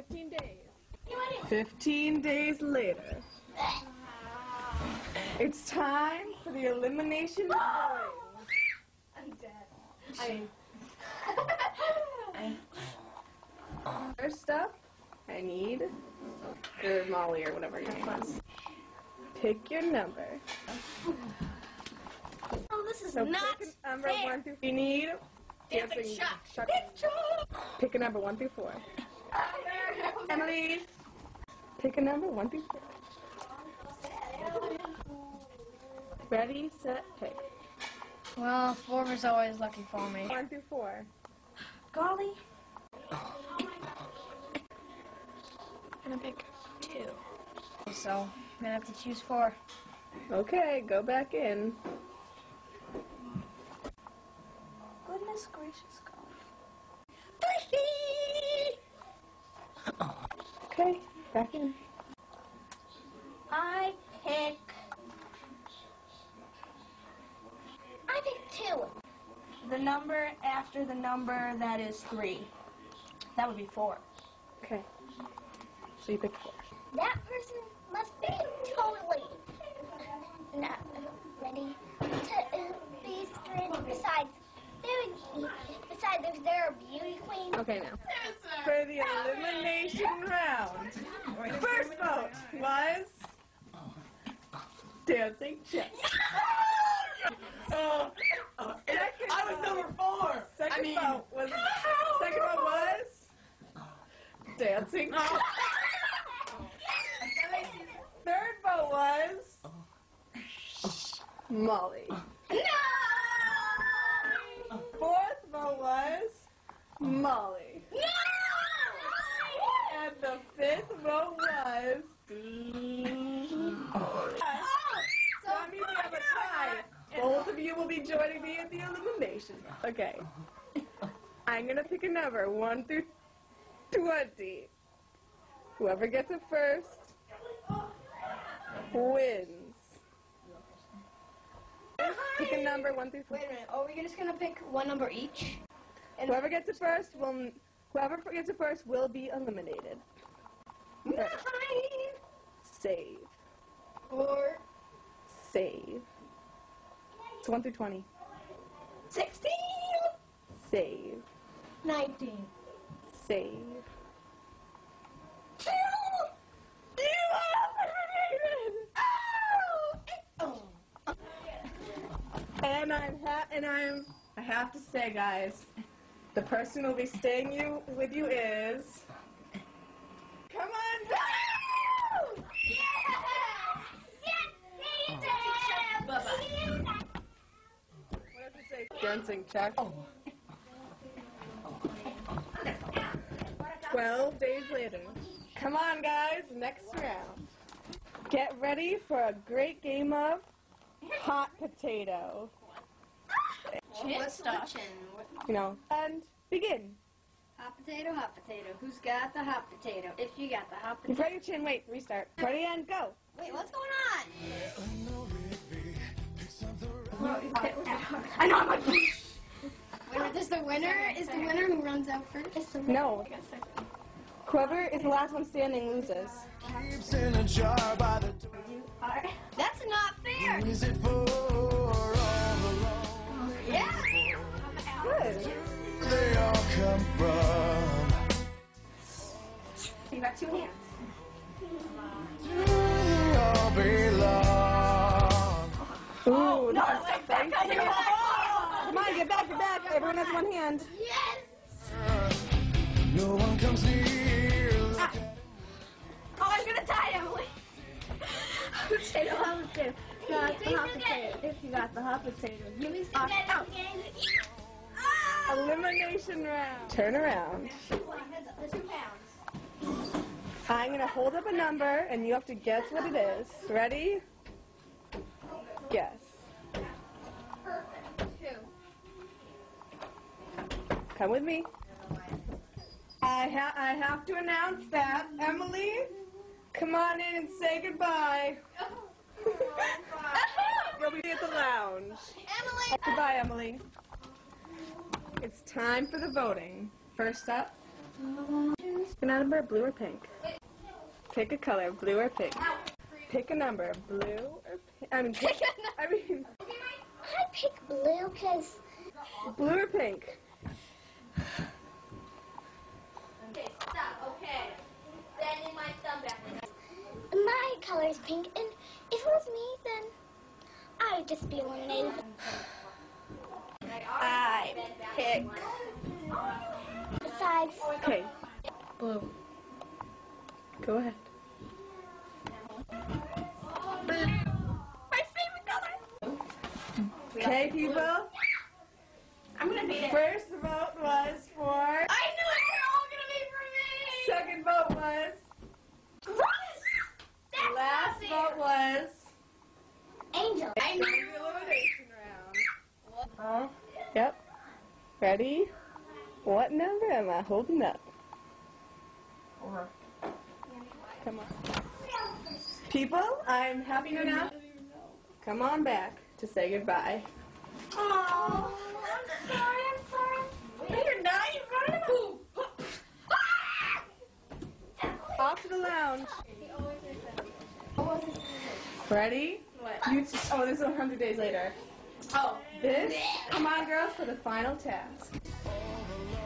15 days. 15 days later. It's time for the elimination voting. I'm dead. First up, I need, or Molly or whatever your name is. Pick your number. Oh, this is So not pick a number fair. 1 through. You need Dancing shock. Pick a number 1 through 4. Emily, pick a number 1 through 4. Ready, set, pick. Well, 4 was always lucky for me. 1 through 4. Golly. I'm gonna pick 2. So, I'm gonna have to choose 4. Okay, go back in. Goodness gracious, golly. Okay, back in. I pick 2. The number after the number that is 3. That would be 4. Okay. So you pick 4. That person must be totally not ready to be screwed. Besides, they're a beauty queen. Okay, now. For the elimination round, first vote was Dancing Chick. I was number 4. Second vote was Dancing Chick. Third vote was Molly. Fourth vote was Molly. And the fifth vote was. So that means we have a tie. Both of you will be joining me in the elimination. Okay. I'm gonna pick a number 1 through 20. Whoever gets it first wins. Pick a number 1 through 20. Wait a minute, are we just gonna pick one number each? Whoever gets it first will be eliminated. First. Save. 4. Save. It's 1 through 20. 16. Save. 19. Save. 2. And I have to say, guys, the person who will be staying with you is. Come on, go! What does it say? Dancing check. 12 days later. Come on, guys, next round. Get ready for a great game of hot potato. What's stuff? You know, and begin. Hot potato, who's got the hot potato? If you got the hot You potato. put your chin, wait, restart. Ready and go. Wait, what's going on? I know I'm like. Wait, is the winner who runs out first? No. Whoever is the last one standing loses. In a jar by the That's not fair! Is it for all alone? Yeah! Good. They all come from. You got 2 hands. Do they all belong? Ooh, No, that's wait, thank back you. on. Come on, get back. Everyone has 1 hand. No one comes near. Look at Oh, I'm gonna die, Emily. Potato, hot potato. Got the hot potato. If you got the hot potato, you mean to get it again. Elimination round. Turn around. The 2 pounds. I'm going to hold up a number, and you have to guess what it is. Ready? Guess. 2. Come with me. I have to announce that. Emily, come on in and say goodbye. You'll be at the lounge. Emily! Goodbye, Emily. It's time for the voting. First up, Pick a number, blue or pink. Pick a color, blue or pink. Pick a number, blue or pink. I mean, I pick blue because blue or pink. Okay, stop. Okay. Bending my thumb back. my color is pink, and if it was me, then I'd just be eliminated. I pick Besides, Okay, Blue. go ahead. my favorite color. Okay, people. I'm gonna beat it. First vote was for. I knew it. They're all gonna be for me. Second vote was. That's Last not vote fair. was. Angel. I The knew. elimination round. Yep. Ready? What number am I holding up? Come on. People, I'm happy enough. Come on back to say goodbye. Oh, I'm sorry. No, you're not. You're running. Off to the lounge. Ready? What? You oh, this is 100 days later. Oh. This, come on girls, for the final task.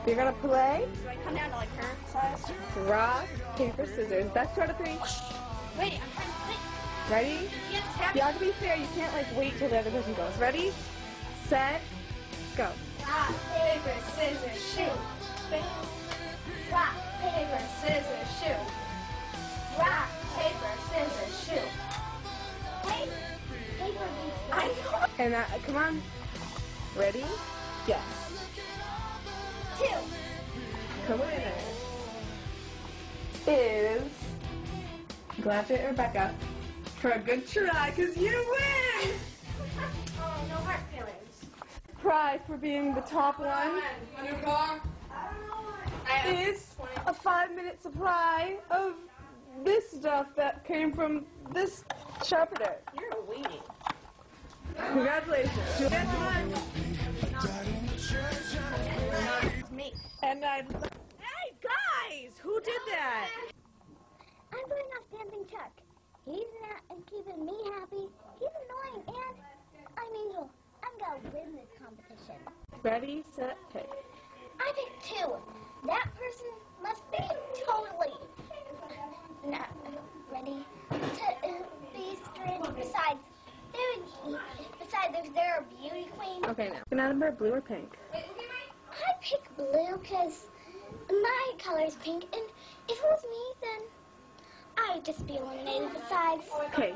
You're gonna play Do I come down to like her size? rock, paper, scissors. Best two out of three. Wait, I'm trying to think. Ready? You have to tap You have to be fair. You can't like wait till the other person goes. Ready? Set. Go. rock, paper, scissors, shoot. Rock, paper, scissors, shoot. Rock, paper, scissors, shoot. Paper I know. And come on. Ready? Yes. 2. The winner is Gladget Rebecca for a good try, because you win! Oh, no hard feelings. Prize for being the top one is a 5-minute supply of this stuff that came from this sharpener. You're waiting. Congratulations. It's me. And hey guys, who did that? I'm going off Dancing Chuck. He's not keeping me happy. He's annoying, and I'm Angel. I'm gonna win this competition. Ready, set, pick. I picked 2. That person must be totally not ready to be straight. Besides, they're a beauty queen. Okay, now. Good number, blue or pink? I pick blue because my color is pink, and if it was me, then I'd just be eliminated. Besides, Okay,